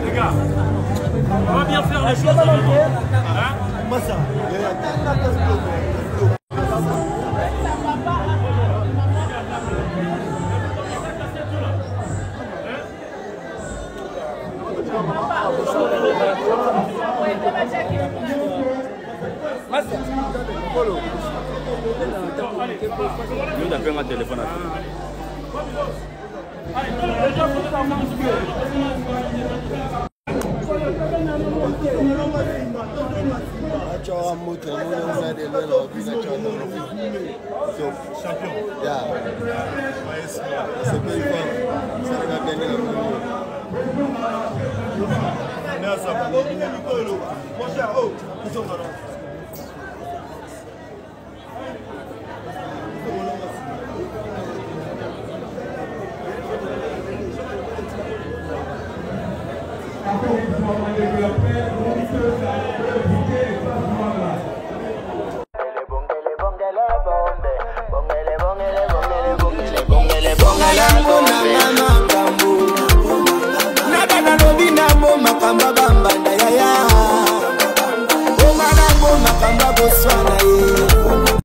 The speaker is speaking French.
Les gars, on va bien faire les choses dans le monde. Nous avons un téléphone à tout. Champion. Bongele